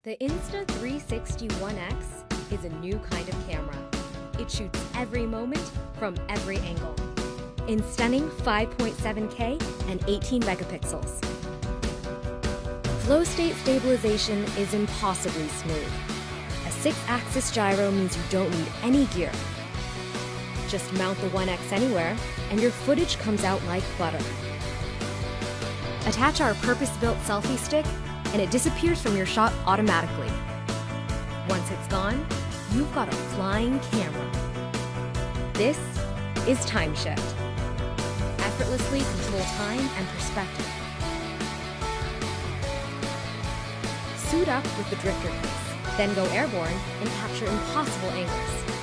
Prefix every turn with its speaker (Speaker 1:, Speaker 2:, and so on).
Speaker 1: The Insta360 is a new kind of camera. It shoots every moment from every angle in stunning 5.7K and 18 megapixels. Flow state stabilization is impossibly smooth. A 6-axis gyro means you don't need any gear. Just mount the 1X anywhere, and your footage comes out like butter. Attach our purpose-built selfie stick, and it disappears from your shot automatically. Once it's gone, you've got a flying camera. This is Time Shift. Effortlessly control time and perspective. Suit up with the drifter case, then go airborne and capture impossible angles.